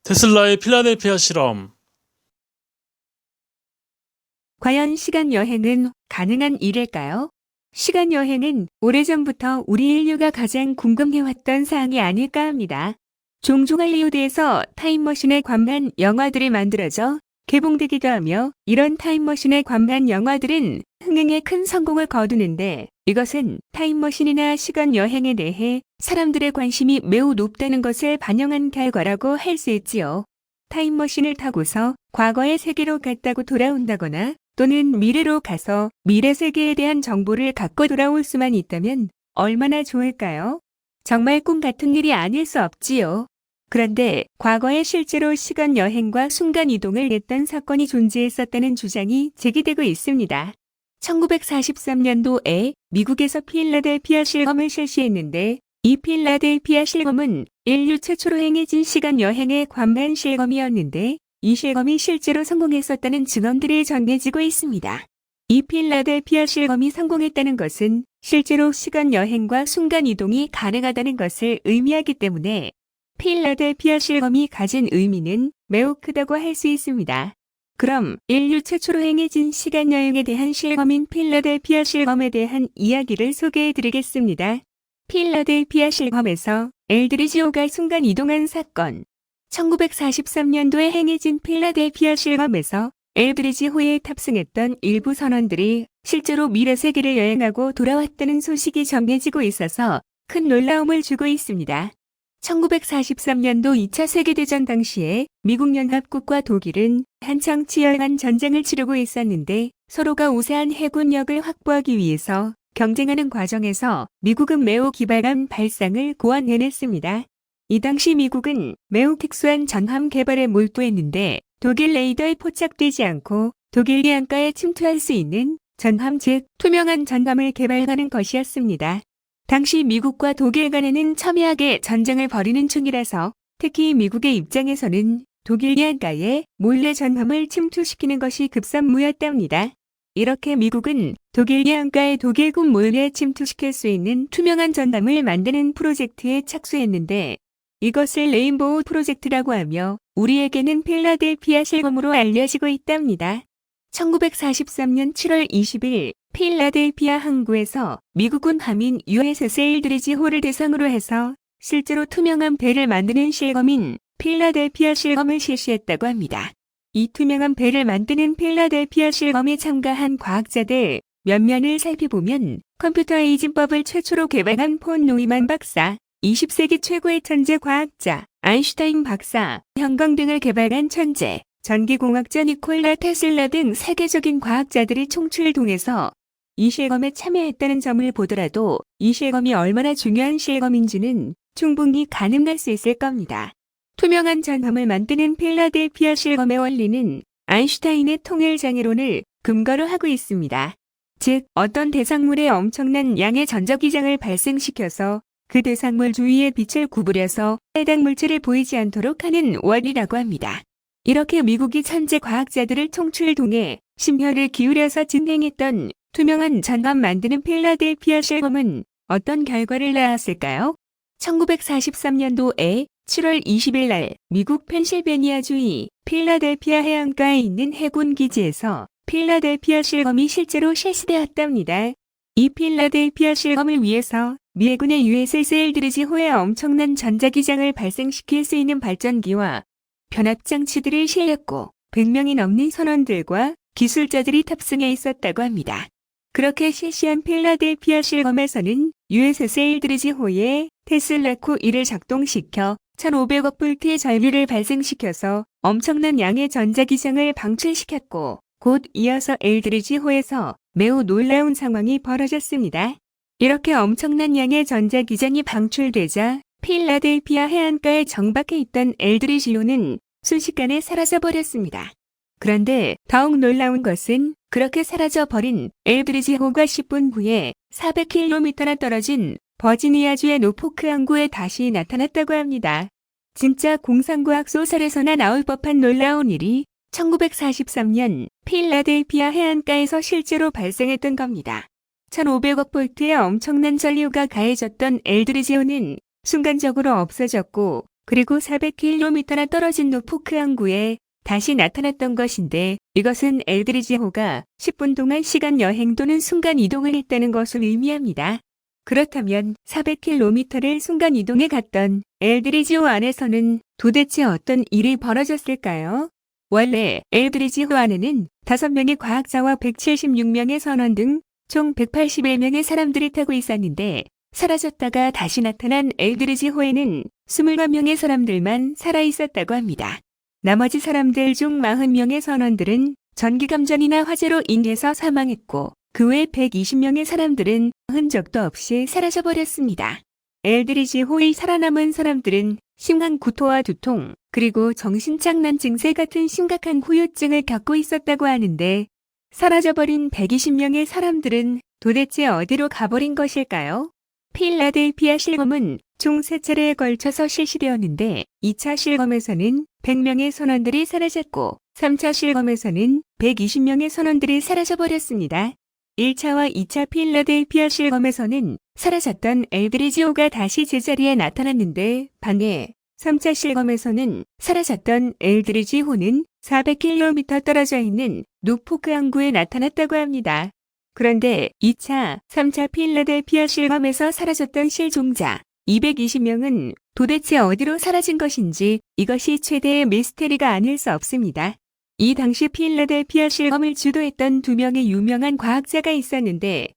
테슬라의 필라델피아 실험. 과연 시간 여행은 가능한 일일까요? 시간 여행은 오래전부터 우리 인류가 가장 궁금해왔던 사항이 아닐까 합니다. 종종 할리우드에서 타임머신에 관한 영화들이 만들어져 개봉되기도 하며 이런 타임머신에 관한 영화들은 흥행에 큰 성공을 거두는데 이것은 타임머신이나 시간 여행에 대해 사람들의 관심이 매우 높다는 것을 반영한 결과라고 할 수 있지요. 타임머신을 타고서 과거의 세계로 갔다고 돌아온다거나 또는 미래로 가서 미래 세계에 대한 정보를 갖고 돌아올 수만 있다면 얼마나 좋을까요? 정말 꿈 같은 일이 아닐 수 없지요. 그런데 과거에 실제로 시간 여행과 순간 이동을 했던 사건이 존재했었다는 주장이 제기되고 있습니다. 1943년도에 미국에서 필라델피아 실험을 실시했는데 이 필라델피아 실험은 인류 최초로 행해진 시간 여행에 관한 실험이었는데 이 실험이 실제로 성공했었다는 증언들이 전해지고 있습니다. 이 필라델피아 실험이 성공했다는 것은 실제로 시간 여행과 순간 이동이 가능하다는 것을 의미하기 때문에 필라델피아 실험이 가진 의미는 매우 크다고 할 수 있습니다. 그럼 인류 최초로 행해진 시간 여행에 대한 실험인 필라델피아 실험에 대한 이야기를 소개해 드리겠습니다. 필라델피아 실험에서 엘드리지호가 순간 이동한 사건. 1943년도에 행해진 필라델피아 실험에서 엘드리지호에 탑승했던 일부 선원들이 실제로 미래 세계를 여행하고 돌아왔다는 소식이 전해지고 있어서 큰 놀라움을 주고 있습니다. 1943년도 2차 세계대전 당시에 미국 연합국과 독일은 한창 치열한 전쟁을 치르고 있었는데 서로가 우세한 해군력을 확보하기 위해서 경쟁하는 과정에서 미국은 매우 기발한 발상을 고안해냈습니다. 이 당시 미국은 매우 특수한 전함 개발에 몰두했는데 독일 레이더에 포착되지 않고 독일 해안가에 침투할 수 있는 전함 즉 투명한 전함을 개발하는 것이었습니다. 당시 미국과 독일 간에는 첨예하게 전쟁을 벌이는 중이라서 특히 미국의 입장에서는 독일 해안가에 몰래 전함을 침투시키는 것이 급선무였답니다. 이렇게 미국은 독일 해안가에 독일군 몰래 침투시킬 수 있는 투명한 전함을 만드는 프로젝트에 착수했는데 이것을 레인보우 프로젝트라고 하며 우리에게는 필라델피아 실험으로 알려지고 있답니다. 1943년 7월 20일 필라델피아 항구에서 미국군 함인 USS 엘드리지호를 대상으로 해서 실제로 투명한 배를 만드는 실험인 필라델피아 실험을 실시했다고 합니다. 이 투명한 배를 만드는 필라델피아 실험에 참가한 과학자들 면면을 살펴보면 컴퓨터 에이징법을 최초로 개발한 폰 노이만 박사, 20세기 최고의 천재 과학자 아인슈타인 박사, 형광 등을 개발한 천재, 전기공학자 니콜라 테슬라 등 세계적인 과학자들이 총출동해서 이 실험에 참여했다는 점을 보더라도 이 실험이 얼마나 중요한 실험인지는 충분히 가늠할 수 있을 겁니다. 투명한 전함을 만드는 필라델피아 실험의 원리는 아인슈타인의 통일장애론을 근거로 하고 있습니다. 즉, 어떤 대상물에 엄청난 양의 전자기장을 발생시켜서 그 대상물 주위의 빛을 구부려서 해당 물체를 보이지 않도록 하는 원리라고 합니다. 이렇게 미국이 천재 과학자들을 총출동해 심혈을 기울여서 진행했던 투명한 전함 만드는 필라델피아 실험은 어떤 결과를 낳았을까요? 1943년도에 7월 20일 날 미국 펜실베니아주의 필라델피아 해안가에 있는 해군 기지에서 필라델피아 실험이 실제로 실시되었답니다. 이 필라델피아 실험을 위해서 미 해군의 USS 엘드리지호에 엄청난 전자기장을 발생시킬 수 있는 발전기와 변압장치들을 실렸고 100명이 넘는 선원들과 기술자들이 탑승해 있었다고 합니다. 그렇게 실시한 필라델피아 실험에서는 USS 엘드리지호에 테슬라코 1을 작동시켜 1,500억 볼트의 전류를 발생시켜서 엄청난 양의 전자기장을 방출시켰고 곧 이어서 엘드리지호에서 매우 놀라운 상황이 벌어졌습니다. 이렇게 엄청난 양의 전자기장이 방출되자 필라델피아 해안가에 정박해 있던 엘드리지호는 순식간에 사라져버렸습니다. 그런데 더욱 놀라운 것은 그렇게 사라져버린 엘드리지호가 10분 후에 400km나 떨어진 버지니아주의 노포크 항구에 다시 나타났다고 합니다. 진짜 공상과학 소설에서나 나올 법한 놀라운 일이 1943년 필라델피아 해안가에서 실제로 발생했던 겁니다. 1,500억 볼트의 엄청난 전류가 가해졌던 엘드리지호는 순간적으로 없어졌고 그리고 400km나 떨어진 노포크 항구에 다시 나타났던 것인데 이것은 엘드리지호가 10분 동안 시간 여행 또는 순간 이동을 했다는 것을 의미합니다. 그렇다면 400km를 순간 이동해 갔던 엘드리지호 안에서는 도대체 어떤 일이 벌어졌을까요? 원래 엘드리지호 안에는 5명의 과학자와 176명의 선원 등 총 181명의 사람들이 타고 있었는데 사라졌다가 다시 나타난 엘드리지호에는 20명의 사람들만 살아있었다고 합니다. 나머지 사람들 중 40명의 선원들은 전기감전이나 화재로 인해서 사망했고 그 외 120명의 사람들은 흔적도 없이 사라져버렸습니다. 엘드리지호의 살아남은 사람들은 심한 구토와 두통, 그리고 정신착란 증세 같은 심각한 후유증을 겪고 있었다고 하는데 사라져버린 120명의 사람들은 도대체 어디로 가버린 것일까요? 필라델피아 실검은 총 3차례에 걸쳐서 실시되었는데 2차 실검에서는 100명의 선원들이 사라졌고 3차 실검에서는 120명의 선원들이 사라져버렸습니다. 1차와 2차 필라델피아 실검에서는 사라졌던 엘드리지호가 다시 제자리에 나타났는데 반해 3차 실검에서는 사라졌던 엘드리지호는 400km 떨어져 있는 노포크 항구에 나타났다고 합니다. 그런데 2차, 3차 필라델피아 실검에서 사라졌던 실종자 220명은 도대체 어디로 사라진 것인지 이것이 최대의 미스테리가 아닐 수 없습니다. 이 당시 필라델피아 실검을 주도했던 2명의 유명한 과학자가 있었는데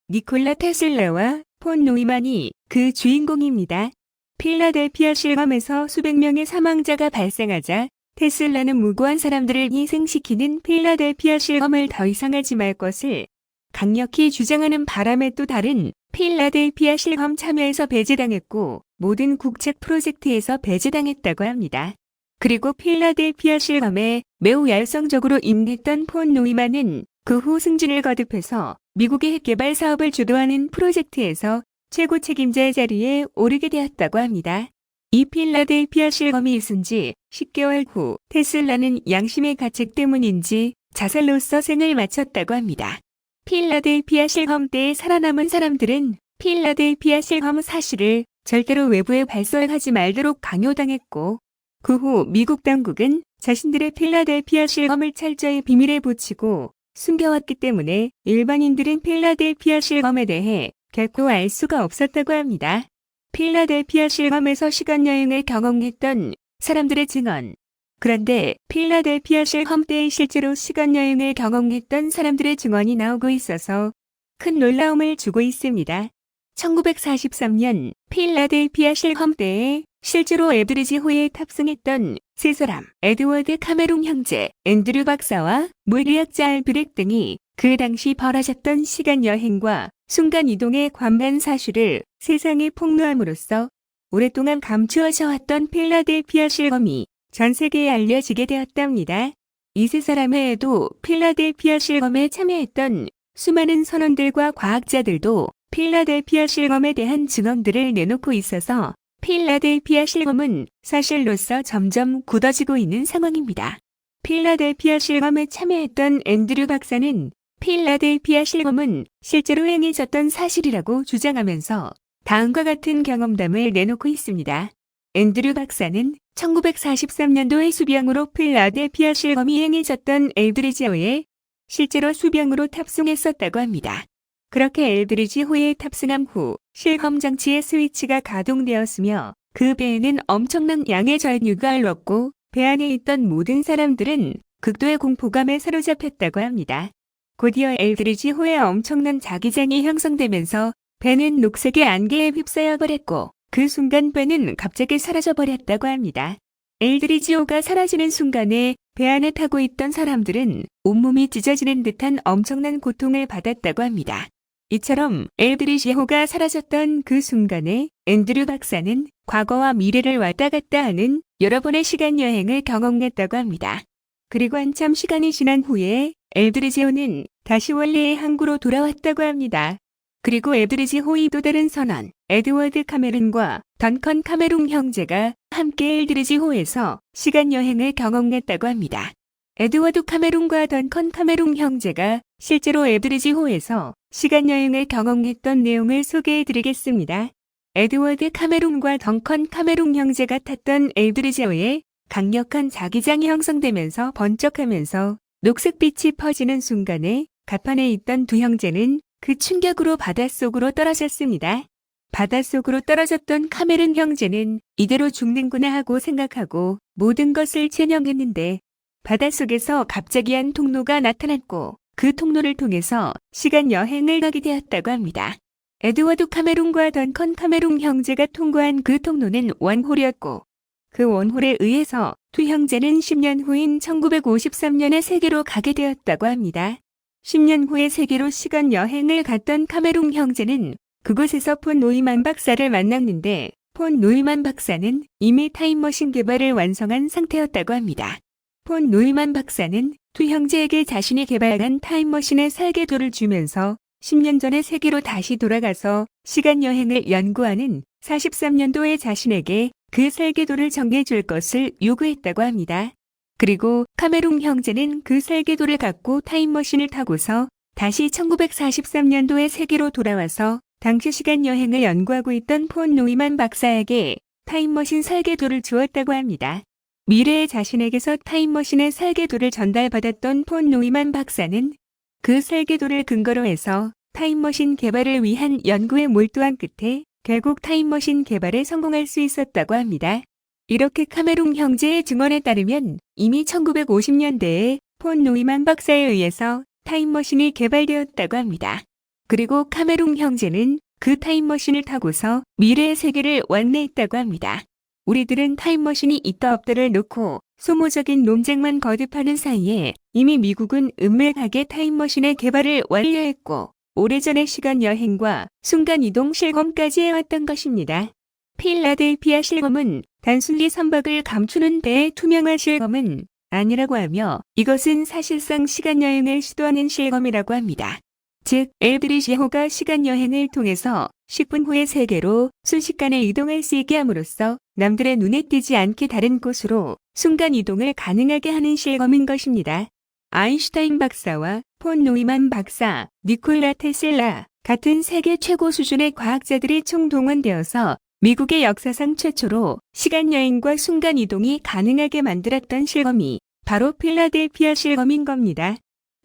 니콜라 테슬라와 폰 노이만이 그 주인공입니다. 필라델피아 실검에서 수백 명의 사망자가 발생하자 테슬라는 무고한 사람들을 희생시키는 필라델피아 실검을 더 이상 하지 말 것을 강력히 주장하는 바람에 또 다른 필라델피아 실검 참여에서 배제당했고 모든 국책 프로젝트에서 배제당했다고 합니다. 그리고 필라델피아 실검에 매우 열성적으로 임했던 폰 노이만은 그 후 승진을 거듭해서 미국의 핵개발 사업을 주도하는 프로젝트에서 최고 책임자의 자리에 오르게 되었다고 합니다. 이 필라델피아 실검이 있은 지 10개월 후 테슬라는 양심의 가책 때문인지 자살로서 생을 마쳤다고 합니다. 필라델피아 실검 때에 살아남은 사람들은 필라델피아 실검 사실을 절대로 외부에 발설하지 말도록 강요당했고 그 후 미국 당국은 자신들의 필라델피아 실검을 철저히 비밀에 붙이고 숨겨왔기 때문에 일반인들은 필라델피아 실검에 대해 결코 알 수가 없었다고 합니다. 필라델피아 실검에서 시간여행을 경험했던 사람들의 증언. 그런데 필라델피아 실검 때에 실제로 시간여행을 경험했던 사람들의 증언이 나오고 있어서 큰 놀라움을 주고 있습니다. 1943년 필라델피아 실검 때에 실제로 엘드리지호에 탑승했던 세 사람, 에드워드 카메론 형제, 앤드류 박사와 물리학자 알브렉 등이 그 당시 벌어졌던 시간여행과 순간이동의 관반 사실을 세상에 폭로함으로써 오랫동안 감추어져 왔던 필라델피아 실검이 전 세계에 알려지게 되었답니다. 이 세 사람 외에도 필라델피아 실검에 참여했던 수많은 선원들과 과학자들도 필라델피아 실검에 대한 증언들을 내놓고 있어서 필라델피아 실검은 사실로서 점점 굳어지고 있는 상황입니다. 필라델피아 실검에 참여했던 앤드류 박사는 필라델피아 실검은 실제로 행해졌던 사실이라고 주장하면서 다음과 같은 경험담을 내놓고 있습니다. 앤드류 박사는 1943년도에 수병으로 필라델피아 실검이 행해졌던 엘드리지호에 실제로 수병으로 탑승했었다고 합니다. 그렇게 엘드리지호에 탑승한 후 실검 장치의 스위치가 가동되었으며 그 배에는 엄청난 양의 전류가 흘렀고 배 안에 있던 모든 사람들은 극도의 공포감에 사로잡혔다고 합니다. 곧이어 엘드리지호에 엄청난 자기장이 형성되면서 배는 녹색의 안개에 휩싸여 버렸고 그 순간 배는 갑자기 사라져버렸다고 합니다. 엘드리지호가 사라지는 순간에 배 안에 타고 있던 사람들은 온몸이 찢어지는 듯한 엄청난 고통을 받았다고 합니다. 이처럼 엘드리지호가 사라졌던 그 순간에 앤드류 박사는 과거와 미래를 왔다 갔다 하는 여러 번의 시간여행을 경험했다고 합니다. 그리고 한참 시간이 지난 후에 엘드리지호는 다시 원래의 항구로 돌아왔다고 합니다. 그리고 엘드리지호의 또 다른 선원, 에드워드 카메론과 던컨 카메론 형제가 함께 엘드리지호에서 시간여행을 경험했다고 합니다. 에드워드 카메론과 던컨 카메론 형제가 실제로 엘드리지호에서 시간여행을 경험했던 내용을 소개해드리겠습니다. 에드워드 카메론과 덩컨 카메론 형제가 탔던 엘드리지호에 강력한 자기장이 형성되면서 번쩍하면서 녹색빛이 퍼지는 순간에 갑판에 있던 두 형제는 그 충격으로 바닷속으로 떨어졌습니다. 바닷속으로 떨어졌던 카메론 형제는 이대로 죽는구나 하고 생각하고 모든 것을 체념했는데 바닷속에서 갑자기 한 통로가 나타났고 그 통로를 통해서 시간 여행을 가게 되었다고 합니다. 에드워드 카메론과 던컨 카메론 형제가 통과한 그 통로는 원홀이었고 그 원홀에 의해서 두 형제는 10년 후인 1953년에 세계로 가게 되었다고 합니다. 10년 후에 세계로 시간 여행을 갔던 카메론 형제는 그곳에서 폰 노이만 박사를 만났는데 폰 노이만 박사는 이미 타임머신 개발을 완성한 상태였다고 합니다. 폰 노이만 박사는 두 형제에게 자신이 개발한 타임머신의 설계도를 주면서 10년 전에 세계로 다시 돌아가서 시간 여행을 연구하는 43년도에 자신에게 그 설계도를 정해줄 것을 요구했다고 합니다. 그리고 카메론 형제는 그 설계도를 갖고 타임머신을 타고서 다시 1943년도에 세계로 돌아와서 당시 시간 여행을 연구하고 있던 폰 노이만 박사에게 타임머신 설계도를 주었다고 합니다. 미래의 자신에게서 타임머신의 설계도를 전달받았던 폰 노이만 박사는 그 설계도를 근거로 해서 타임머신 개발을 위한 연구에 몰두한 끝에 결국 타임머신 개발에 성공할 수 있었다고 합니다. 이렇게 카메론 형제의 증언에 따르면 이미 1950년대에 폰 노이만 박사에 의해서 타임머신이 개발되었다고 합니다. 그리고 카메론 형제는 그 타임머신을 타고서 미래의 세계를 완내했다고 합니다. 우리들은 타임머신이 있다 없다를 놓고 소모적인 논쟁만 거듭하는 사이에 이미 미국은 은밀하게 타임머신의 개발을 완료했고 오래전의 시간 여행과 순간이동 실검까지 해왔던 것입니다. 필라델피아 실검은 단순히 선박을 감추는 배의 투명한 실검은 아니라고 하며 이것은 사실상 시간 여행을 시도하는 실검이라고 합니다. 즉, 엘드리지호가 시간 여행을 통해서 10분 후의 세계로 순식간에 이동할 수 있게 함으로써 남들의 눈에 띄지 않게 다른 곳으로 순간 이동을 가능하게 하는 실검인 것입니다. 아인슈타인 박사와 폰 노이만 박사, 니콜라 테슬라 같은 세계 최고 수준의 과학자들이 총동원되어서 미국의 역사상 최초로 시간여행과 순간이동이 가능하게 만들었던 실검이 바로 필라델피아 실검인 겁니다.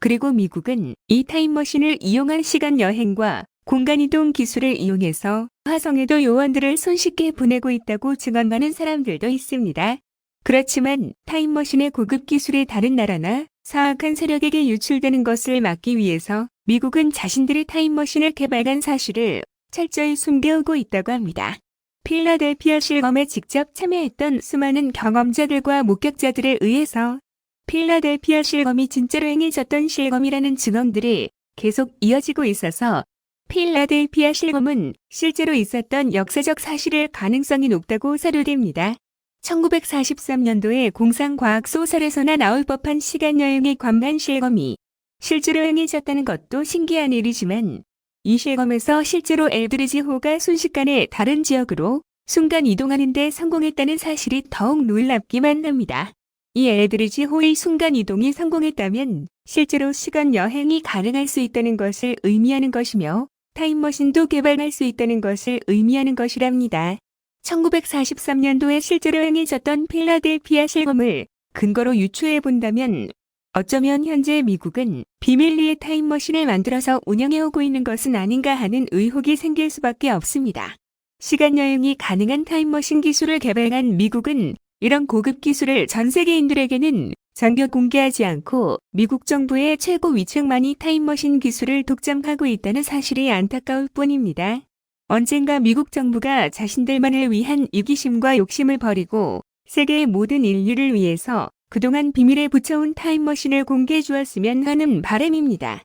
그리고 미국은 이 타임머신을 이용한 시간여행과 공간이동 기술을 이용해서 화성에도 요원들을 손쉽게 보내고 있다고 증언하는 사람들도 있습니다. 그렇지만 타임머신의 고급 기술이 다른 나라나 사악한 세력에게 유출되는 것을 막기 위해서 미국은 자신들이 타임머신을 개발한 사실을 철저히 숨겨오고 있다고 합니다. 필라델피아 실검에 직접 참여했던 수많은 경험자들과 목격자들에 의해서 필라델피아 실검이 진짜로 행해졌던 실검이라는 증언들이 계속 이어지고 있어서 필라델피아 실검은 실제로 있었던 역사적 사실일 가능성이 높다고 사료됩니다. 1943년도에 공상과학소설에서나 나올 법한 시간여행의 관만 실검이 실제로 행해졌다는 것도 신기한 일이지만 이 실검에서 실제로 엘드리지호가 순식간에 다른 지역으로 순간 이동하는 데 성공했다는 사실이 더욱 놀랍기만 합니다. 이 엘드리지호의 순간 이동이 성공했다면 실제로 시간 여행이 가능할 수 있다는 것을 의미하는 것이며 타임머신도 개발할 수 있다는 것을 의미하는 것이랍니다. 1943년도에 실제로 행해졌던 필라델피아 실검을 근거로 유추해 본다면 어쩌면 현재 미국은 비밀리에 타임머신을 만들어서 운영해오고 있는 것은 아닌가 하는 의혹이 생길 수밖에 없습니다. 시간여행이 가능한 타임머신 기술을 개발한 미국은 이런 고급 기술을 전 세계인들에게는 전혀 공개하지 않고 미국 정부의 최고 위층만이 타임머신 기술을 독점하고 있다는 사실이 안타까울 뿐입니다. 언젠가 미국 정부가 자신들만을 위한 이기심과 욕심을 버리고 세계의 모든 인류를 위해서 그동안 비밀에 붙여온 타임머신을 공개해 주었으면 하는 바람입니다.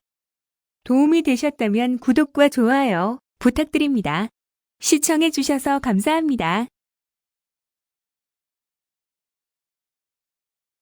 도움이 되셨다면 구독과 좋아요 부탁드립니다. 시청해 주셔서 감사합니다.